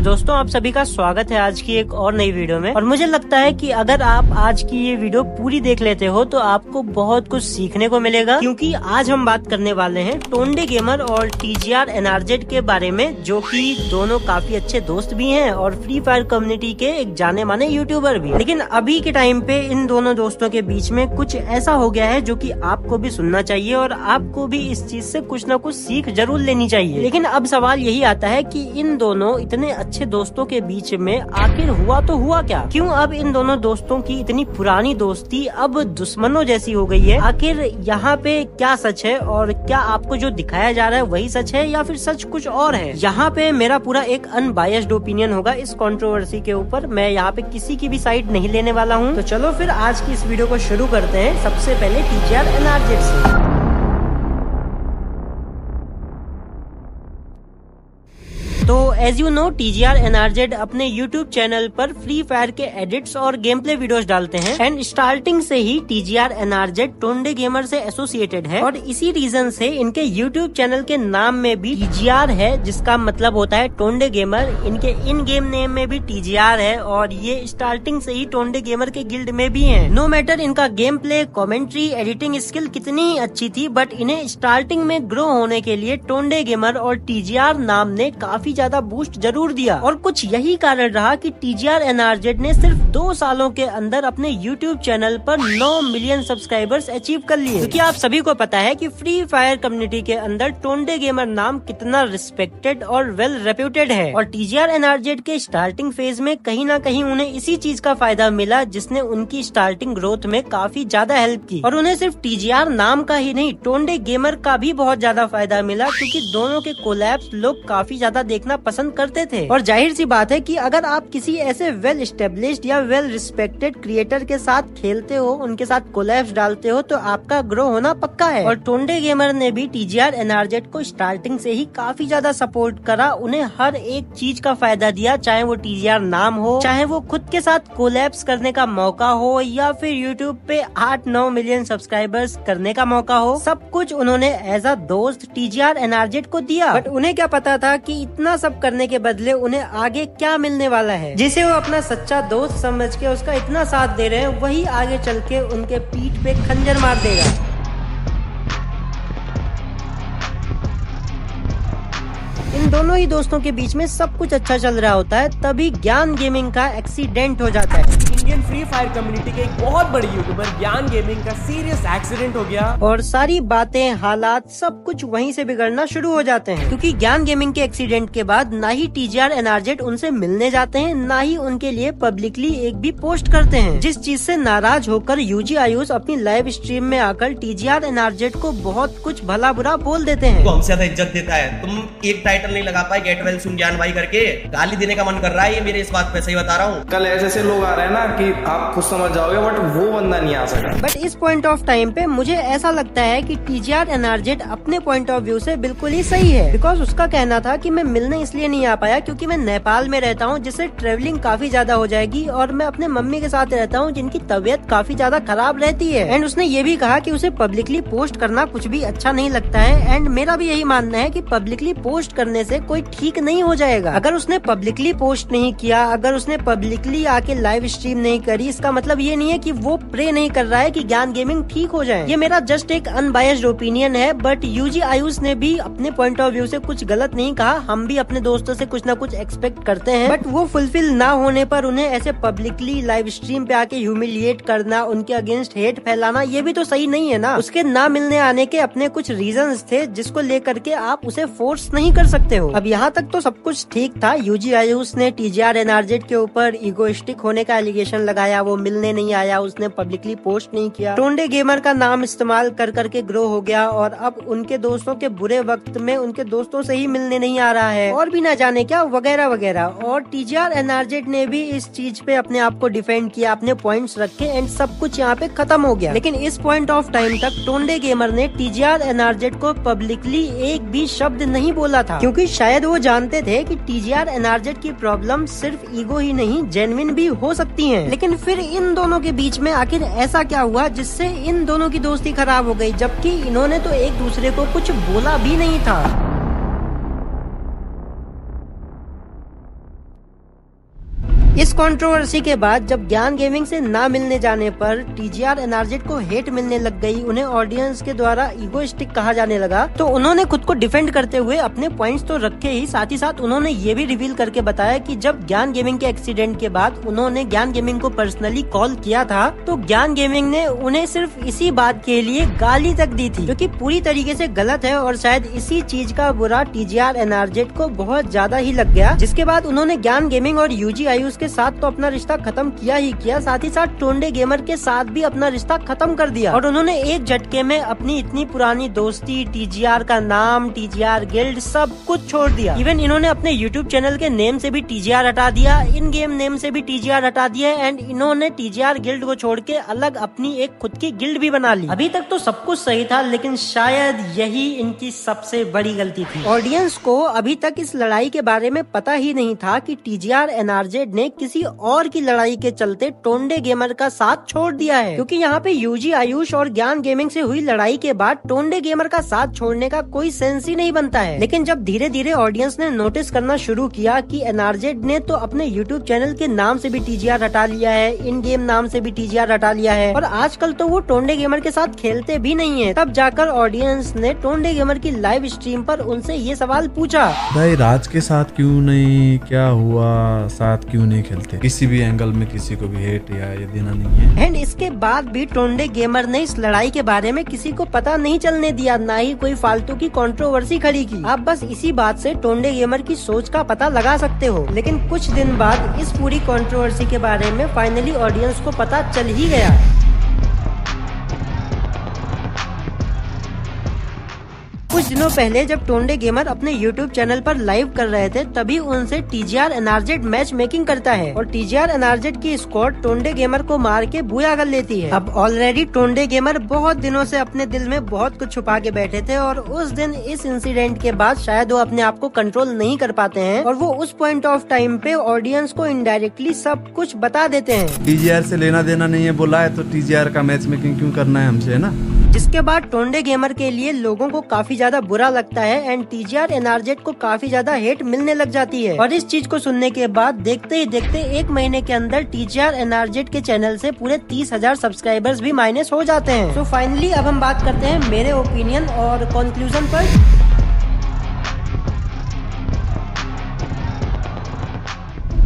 दोस्तों, आप सभी का स्वागत है आज की एक और नई वीडियो में। और मुझे लगता है कि अगर आप आज की ये वीडियो पूरी देख लेते हो तो आपको बहुत कुछ सीखने को मिलेगा, क्योंकि आज हम बात करने वाले हैं टोंडे गेमर और TGR NRZ के बारे में, जो कि दोनों काफी अच्छे दोस्त भी हैं और फ्री फायर कम्युनिटी के एक जाने माने यूट्यूबर भी। लेकिन अभी के टाइम पे इन दोनों दोस्तों के बीच में कुछ ऐसा हो गया है जो कि आपको भी सुनना चाहिए और आपको भी इस चीज से कुछ न कुछ सीख जरूर लेनी चाहिए। लेकिन अब सवाल यही आता है कि इन दोनों इतने अच्छे दोस्तों के बीच में आखिर हुआ तो हुआ क्या? क्यों अब इन दोनों दोस्तों की इतनी पुरानी दोस्ती अब दुश्मनों जैसी हो गई है? आखिर यहाँ पे क्या सच है और क्या आपको जो दिखाया जा रहा है वही सच है या फिर सच कुछ और है? यहाँ पे मेरा पूरा एक अनबायस्ड ओपिनियन होगा इस कंट्रोवर्सी के ऊपर। मैं यहाँ पे किसी की भी साइड नहीं लेने वाला हूँ। तो चलो फिर आज की इस वीडियो को शुरू करते हैं सबसे पहले TGR NRZ से। तो as you know, TGR NRZ अपने YouTube चैनल पर फ्री फायर के एडिट्स और गेम प्ले वीडियोज डालते हैं एंड स्टार्टिंग से ही TGR NRZ टोंडे गेमर से एसोसिएटेड है और इसी रीजन से इनके YouTube चैनल के नाम में भी TGR है, जिसका मतलब होता है टोंडे गेमर। इनके इन गेम नेम में भी TGR है और ये स्टार्टिंग से ही टोंडे गेमर के गिल्ड में भी है। नो मैटर इनका game play, commentary, editing skill कितनी ही अच्छी थी, बट इन्हें स्टार्टिंग में ग्रो होने के लिए टोंडे गेमर और TGR नाम ने काफी ज्यादा बूस्ट जरूर दिया। और कुछ यही कारण रहा कि TGR NRZ ने सिर्फ 2 सालों के अंदर अपने YouTube चैनल पर 9 मिलियन सब्सक्राइबर्स अचीव कर लिए। क्योंकि आप सभी को पता है कि फ्री फायर कम्युनिटी के अंदर टोंडे गेमर नाम कितना रिस्पेक्टेड और वेल रेप्यूटेड है। और TGR NRZ के स्टार्टिंग फेज में कहीं ना कहीं उन्हें इसी चीज का फायदा मिला, जिसने उनकी स्टार्टिंग ग्रोथ में काफी ज्यादा हेल्प की। और उन्हें सिर्फ TGR नाम का ही नहीं, टोंडे गेमर का भी बहुत ज्यादा फायदा मिला, क्योंकि दोनों के कोलैब्स लोग काफी ज्यादा देखना पसंद करते थे। और जाहिर सी बात है कि अगर आप किसी ऐसे वेल एस्टेब्लिश्ड या वेल रिस्पेक्टेड क्रिएटर के साथ खेलते हो, उनके साथ कोलैब्स डालते हो, तो आपका ग्रो होना पक्का है। और टोंडे गेमर ने भी TGR NRZ को स्टार्टिंग से ही काफी ज्यादा सपोर्ट करा, उन्हें हर एक चीज का फायदा दिया, चाहे वो TGR नाम हो, चाहे वो खुद के साथ कोलैब्स करने का मौका हो, या फिर यूट्यूब पे 8-9 मिलियन सब्सक्राइबर्स करने का मौका हो। सब कुछ उन्होंने एज अ दोस्त TGR NRZ को दिया। बट उन्हें क्या पता था कि इतना सब करने के बदले उन्हें आगे क्या मिलने वाला है, जिसे वो अपना सच्चा दोस्त समझ के उसका इतना साथ दे रहे हैं, वही आगे चल के उनके पीठ पे खंजर मार देगा। इन दोनों ही दोस्तों के बीच में सब कुछ अच्छा चल रहा होता है, तभी ज्ञान गेमिंग का एक्सीडेंट हो जाता है। इंडियन फ्री फायर कम्युनिटी के एक बहुत बड़ी यूट्यूबर ज्ञान गेमिंग का सीरियस एक्सीडेंट हो गया और सारी बातें, हालात, सब कुछ वहीं से बिगड़ना शुरू हो जाते हैं। क्योंकि ज्ञान गेमिंग के एक्सीडेंट के बाद ना ही TGR NRZ उनसे मिलने जाते हैं, ना ही उनके लिए पब्लिकली एक भी पोस्ट करते हैं, जिस चीज से नाराज होकर UG आयुष अपनी लाइव स्ट्रीम में आकर TGR NRZ को बहुत कुछ भला बुरा बोल देते हैं। तो हमसे ज्यादा इज्जत देता है, तुम एक टाइटल नहीं लगा पाए गेट वेल सुन ज्ञान भाई करके, गाली देने का मन कर रहा है ये मेरे, इस बात पे सही बता रहा हूँ। कल ऐसे लोग आ रहे हैं ना कि आप खुद समझ जाओगे, बट वो बंदा नहीं आ सका। बट इस पॉइंट ऑफ टाइम पे मुझे ऐसा लगता है कि TGR NRZ अपने पॉइंट ऑफ व्यू से बिल्कुल ही सही है। बिकॉज उसका कहना था कि मैं मिलने इसलिए नहीं आ पाया क्योंकि मैं नेपाल में रहता हूँ, जिससे ट्रेवलिंग काफी ज्यादा हो जाएगी, और मैं अपने मम्मी के साथ रहता हूँ जिनकी तबीयत काफी ज्यादा खराब रहती है। एंड उसने ये भी कहा कि उसे पब्लिकली पोस्ट करना कुछ भी अच्छा नहीं लगता है। एंड मेरा भी यही मानना है कि पब्लिकली पोस्ट करने से कोई ठीक नहीं हो जाएगा। अगर उसने पब्लिकली पोस्ट नहीं किया, अगर उसने पब्लिकली आके लाइव स्ट्रीम नहीं करी, इसका मतलब ये नहीं है कि वो प्रे नहीं कर रहा है कि ज्ञान गेमिंग ठीक हो जाए। ये मेरा जस्ट एक अनबायस्ड ओपिनियन है। बट UG आयुष ने भी अपने पॉइंट ऑफ व्यू से कुछ गलत नहीं कहा। हम भी अपने दोस्तों से कुछ ना कुछ एक्सपेक्ट करते हैं, बट वो फुलफिल ना होने पर उन्हें ऐसे पब्लिकली लाइव स्ट्रीम पे आके ह्यूमिलिएट करना, उनके अगेंस्ट हेट फैलाना, ये भी तो सही नहीं है ना। उसके ना मिलने आने के अपने कुछ रीजंस थे, जिसको लेकर के आप उसे फोर्स नहीं कर सकते हो। अब यहाँ तक तो सब कुछ ठीक था। UG आयुष ने TGR NRZ के ऊपर इगोइस्टिक होने का एलिगेशन लगाया, वो मिलने नहीं आया, उसने पब्लिकली पोस्ट नहीं किया, टोंडे गेमर का नाम इस्तेमाल कर करके ग्रो हो गया, और अब उनके दोस्तों के बुरे वक्त में उनके दोस्तों से ही मिलने नहीं आ रहा है, और भी ना जाने क्या वगैरह वगैरह। और TGR NRZ ने भी इस चीज पे अपने आप को डिफेंड किया, अपने पॉइंट्स रखे, एंड सब कुछ यहाँ पे खत्म हो गया। लेकिन इस पॉइंट ऑफ टाइम तक टोंडे गेमर ने TGR NRZ को पब्लिकली एक भी शब्द नहीं बोला था, क्योंकि शायद वो जानते थे कि TGR NRZ की प्रॉब्लम सिर्फ ईगो ही नहीं, जेन्युइन भी हो सकती है। लेकिन फिर इन दोनों के बीच में आखिर ऐसा क्या हुआ जिससे इन दोनों की दोस्ती खराब हो गई, जबकि इन्होंने तो एक दूसरे को कुछ बोला भी नहीं था। इस कंट्रोवर्सी के बाद जब ज्ञान गेमिंग से ना मिलने जाने पर टीजीआर एनआरजेड को हेट मिलने लग गई, उन्हें ऑडियंस के द्वारा ईगोइस्टिक कहा जाने लगा, तो उन्होंने खुद को डिफेंड करते हुए अपने पॉइंट्स तो रखे ही साथ उन्होंने ये भी रिवील करके बताया कि जब ज्ञान गेमिंग के एक्सीडेंट के बाद उन्होंने ज्ञान गेमिंग को पर्सनली कॉल किया था तो ज्ञान गेमिंग ने उन्हें सिर्फ इसी बात के लिए गाली तक दी थी, जो कि पूरी तरीके से गलत है। और शायद इसी चीज का बुरा टीजीआर एनआरजेड को बहुत ज्यादा ही लग गया, जिसके बाद उन्होंने ज्ञान गेमिंग और यूजी आयुष के साथ तो अपना रिश्ता खत्म किया ही किया, साथ ही साथ टोंडे गेमर के साथ भी अपना रिश्ता खत्म कर दिया। और उन्होंने एक झटके में अपनी इतनी पुरानी दोस्ती, टीजीआर का नाम, टीजीआर गिल्ड, सब कुछ छोड़ दिया। इवन इन्होंने अपने यूट्यूब चैनल के नेम से भी टीजीआर हटा दिया, इन गेम नेम से भी टीजीआर हटा दिया एंड इन्होंने टीजीआर गिल्ड को छोड़ के अलग अपनी एक खुद की गिल्ड भी बना ली। अभी तक तो सब कुछ सही था, लेकिन शायद यही इनकी सबसे बड़ी गलती थी। ऑडियंस को अभी तक इस लड़ाई के बारे में पता ही नहीं था कि टीजीआर एनआरजेड ने किसी और की लड़ाई के चलते टोंडे गेमर का साथ छोड़ दिया है, क्योंकि यहाँ पे यूजी आयुष और ज्ञान गेमिंग से हुई लड़ाई के बाद टोंडे गेमर का साथ छोड़ने का कोई सेंस ही नहीं बनता है। लेकिन जब धीरे धीरे ऑडियंस ने नोटिस करना शुरू किया कि एनआरजेड ने तो अपने यूट्यूब चैनल के नाम से भी टीजीआर हटा लिया है, इन गेम नाम से भी टीजीआर हटा लिया है और आजकल तो वो टोंडे गेमर के साथ खेलते भी नहीं है, तब जाकर ऑडियंस ने टोंडे गेमर की लाइव स्ट्रीम पर उनसे ये सवाल पूछा, भाई राज के साथ क्यों नहीं, क्या हुआ, साथ क्यों नहीं खेलते? किसी भी एंगल में किसी को भी हेट या ये देना नहीं है। एंड इसके बाद भी टोंडे गेमर ने इस लड़ाई के बारे में किसी को पता नहीं चलने दिया, ना ही कोई फालतू की कंट्रोवर्सी खड़ी की। आप बस इसी बात से टोंडे गेमर की सोच का पता लगा सकते हो। लेकिन कुछ दिन बाद इस पूरी कंट्रोवर्सी के बारे में फाइनली ऑडियंस को पता चल ही गया। कुछ दिनों पहले जब टोंडे गेमर अपने YouTube चैनल पर लाइव कर रहे थे, तभी उनसे टीजीआर एनआरजेड मैच मेकिंग करता है और टीजीआर एनआरजेड की स्क्वाड टोंडे गेमर को मार के बुया कर लेती है। अब ऑलरेडी टोंडे गेमर बहुत दिनों से अपने दिल में बहुत कुछ छुपा के बैठे थे और उस दिन इस इंसिडेंट के बाद शायद वो अपने आप को कंट्रोल नहीं कर पाते हैं और वो उस पॉइंट ऑफ टाइम पे ऑडियंस को इनडायरेक्टली सब कुछ बता देते हैं। टीजीआर से लेना देना नहीं है बोला है तो टीजीआर का मैच मेकिंग क्यों करना है हमसे, है ना? जिसके बाद टोंडे गेमर के लिए लोगों को काफी ज्यादा बुरा लगता है एंड टीजीआर एनआरजेड को काफी ज्यादा हेट मिलने लग जाती है। और इस चीज को सुनने के बाद देखते ही देखते 1 महीने के अंदर टीजीआर एनआरजेड के चैनल से पूरे 30,000 सब्सक्राइबर्स भी माइनस हो जाते हैं। तो फाइनली अब हम बात करते हैं मेरे ओपिनियन और कंक्लूजन पर।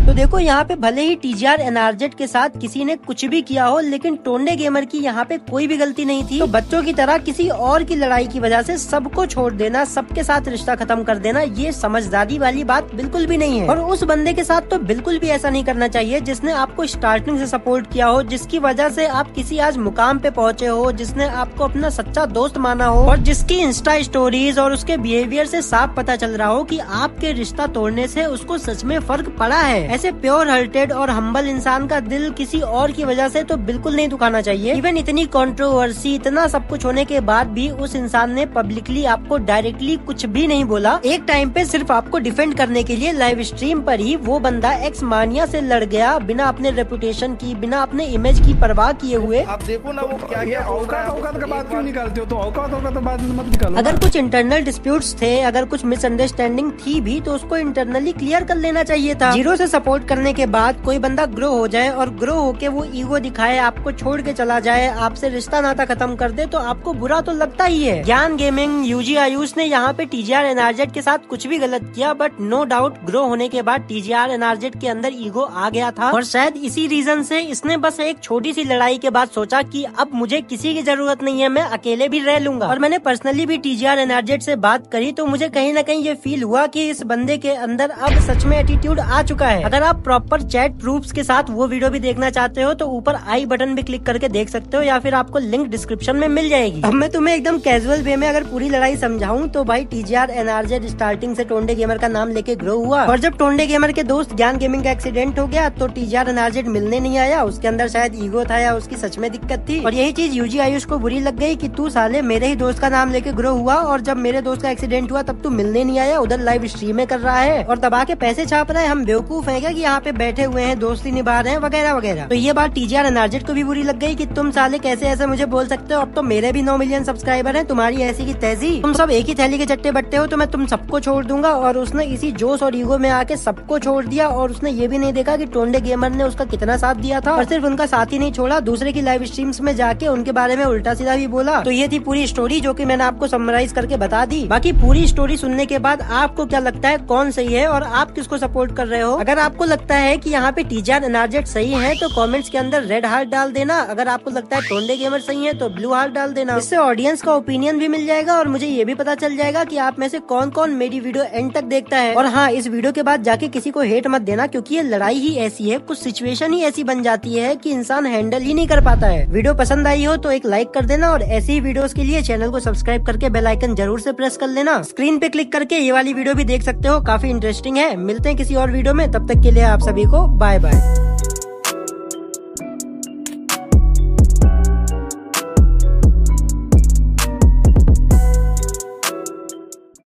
तो देखो यहाँ पे भले ही टीजीआर एनआरजेड के साथ किसी ने कुछ भी किया हो, लेकिन टोंडे गेमर की यहाँ पे कोई भी गलती नहीं थी। तो बच्चों की तरह किसी और की लड़ाई की वजह से सबको छोड़ देना, सबके साथ रिश्ता खत्म कर देना, ये समझदारी वाली बात बिल्कुल भी नहीं है। और उस बंदे के साथ तो बिल्कुल भी ऐसा नहीं करना चाहिए जिसने आपको स्टार्टिंग से सपोर्ट किया हो, जिसकी वजह से आप किसी आज मुकाम पे पहुँचे हो, जिसने आपको अपना सच्चा दोस्त माना हो और जिसकी इंस्टा स्टोरीज और उसके बिहेवियर से साफ पता चल रहा हो कि आपके रिश्ता तोड़ने से उसको सच में फर्क पड़ा है। ऐसे प्योर हार्टेड और हम्बल इंसान का दिल किसी और की वजह से तो बिल्कुल नहीं दुखाना चाहिए। इवन इतनी कंट्रोवर्सी, इतना सब कुछ होने के बाद भी उस इंसान ने पब्लिकली आपको डायरेक्टली कुछ भी नहीं बोला। एक टाइम पे सिर्फ आपको डिफेंड करने के लिए लाइव स्ट्रीम पर ही वो बंदा एक्स मानिया से लड़ गया, बिना अपने रेपुटेशन की, बिना अपने इमेज की परवाह किए हुए। आप देखो ना वो क्या औकात का बात क्यों निकालते हो? तो औकात बात मत निकालो। अगर कुछ इंटरनल डिस्प्यूट्स थे, अगर कुछ मिसअंडरस्टैंडिंग थी भी, तो उसको इंटरनली क्लियर कर लेना चाहिए था। जीरो से सपोर्ट करने के बाद कोई बंदा ग्रो हो जाए और ग्रो होके वो ईगो दिखाए, आपको छोड़ के चला जाए, आपसे रिश्ता नाता खत्म कर दे, तो आपको बुरा तो लगता ही है। ज्ञान गेमिंग, यूजी आयुष ने यहाँ पे टीजीआर एनआरजेड के साथ कुछ भी गलत किया, बट नो डाउट ग्रो होने के बाद टीजीआर एनआरजेड के अंदर ईगो आ गया था और शायद इसी रीजन से इसने बस एक छोटी सी लड़ाई के बाद सोचा कि अब मुझे किसी की जरूरत नहीं है, मैं अकेले भी रह लूंगा। और मैंने पर्सनली भी टीजीआर एनआरजेड से बात करी तो मुझे कहीं ना कहीं ये फील हुआ कि इस बंदे के अंदर अब सच में एटीट्यूड आ चुका है। अगर आप प्रॉपर चैट प्रूफ्स के साथ वो वीडियो भी देखना चाहते हो तो ऊपर आई बटन भी क्लिक करके देख सकते हो या फिर आपको लिंक डिस्क्रिप्शन में मिल जाएगी। अब मैं तुम्हें एकदम कैजुअल वे में अगर पूरी लड़ाई समझाऊं तो भाई टीजीआर एनआरजेड स्टार्टिंग से टोंडे गेमर का नाम लेके ग्रो हुआ और जब टोंडे गेमर के दोस्त ज्ञान गेमिंग का एक्सीडेंट हो गया तो टीजीआर एनआरजेड मिलने नहीं आया। उसके अंदर शायद ईगो था या उसकी सच में दिक्कत थी और यही चीज यूजी आयुष को बुरी लग गई कि तू साले मेरे ही दोस्त का नाम लेके ग्रो हुआ और जब मेरे दोस्त का एक्सीडेंट हुआ तब तू मिलने नहीं आया, उधर लाइव स्ट्रीमें कर रहा है और दबा के पैसे छाप रहा है। हम बेवकूफ है क्या कि यहाँ पे बैठे हुए हैं, दोस्ती निभा रहे हैं वगैरह वगैरह। तो ये बात टीजीआर एनआरजेड को भी बुरी लग गई कि तुम साले कैसे ऐसे मुझे बोल सकते हो, अब तो मेरे भी 9 मिलियन सब्सक्राइबर हैं, तुम्हारी ऐसी की तैसी, तुम सब एक ही थैली के चट्टे बट्टे हो, तो मैं तुम सबको छोड़ दूंगा। और उसने इसी जोश और ईगो में आके सबको छोड़ दिया और उसने ये भी नहीं देखा कि टोंडे गेमर ने उसका कितना साथ दिया था। और सिर्फ उनका साथ ही नहीं छोड़ा, दूसरे की लाइव स्ट्रीम्स में जाके उनके बारे में उल्टा सीधा भी बोला। तो ये थी पूरी स्टोरी जो कि मैंने आपको समराइज करके बता दी। बाकी पूरी स्टोरी सुनने के बाद आपको क्या लगता है, कौन सही है और आप किसको सपोर्ट कर रहे हो? अगर आपको लगता है कि यहाँ पे टीजीआर एनआरजेड सही है तो कमेंट्स के अंदर रेड हार्ट डाल देना। अगर आपको लगता है टोंडे गेमर सही है तो ब्लू हार्ट डाल देना। इससे ऑडियंस का ओपिनियन भी मिल जाएगा और मुझे ये भी पता चल जाएगा कि आप में से कौन कौन मेरी वीडियो एंड तक देखता है। और हाँ, इस वीडियो के बाद जाके किसी को हेट मत देना, क्योंकि ये लड़ाई ही ऐसी है, कुछ सिचुएशन ही ऐसी बन जाती है कि इंसान हैंडल ही नहीं कर पाता है। वीडियो पसंद आई हो तो एक लाइक कर देना और ऐसी ही वीडियोस के लिए चैनल को सब्सक्राइब करके बेल आइकन जरूर से प्रेस कर लेना। स्क्रीन पे क्लिक करके ये वाली वीडियो भी देख सकते हो, काफी इंटरेस्टिंग है। मिलते हैं किसी और वीडियो में, तब तक के लिए आप सभी को बाय बाय।